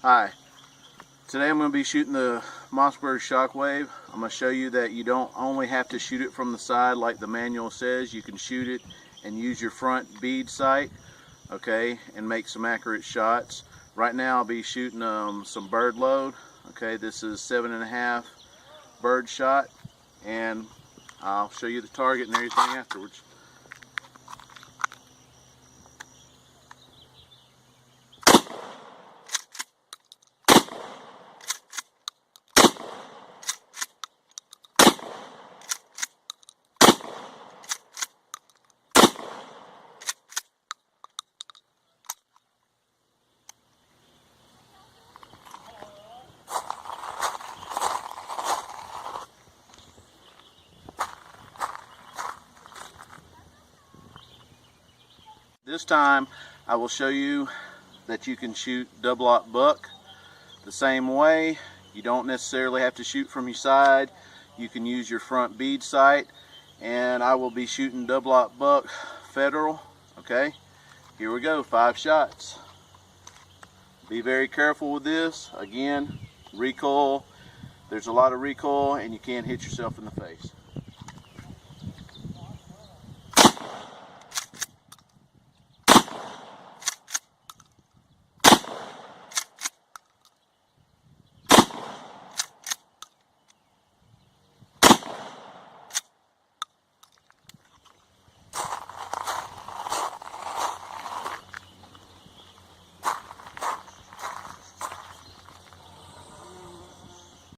Hi, today I'm going to be shooting the Mossberg Shockwave. I'm going to show you that you don't only have to shoot it from the side like the manual says. You can shoot it and use your front bead sight, okay, and make some accurate shots. Right now I'll be shooting some bird load. Okay, this is 7.5 bird shot, and I'll show you the target and everything afterwards. This time I will show you that you can shoot double-aught buck the same way. You don't necessarily have to shoot from your side. You can use your front bead sight, and I will be shooting double-aught buck federal. Okay, here we go, 5 shots. Be very careful with this. Again, recoil. There's a lot of recoil and you can hit yourself in the face.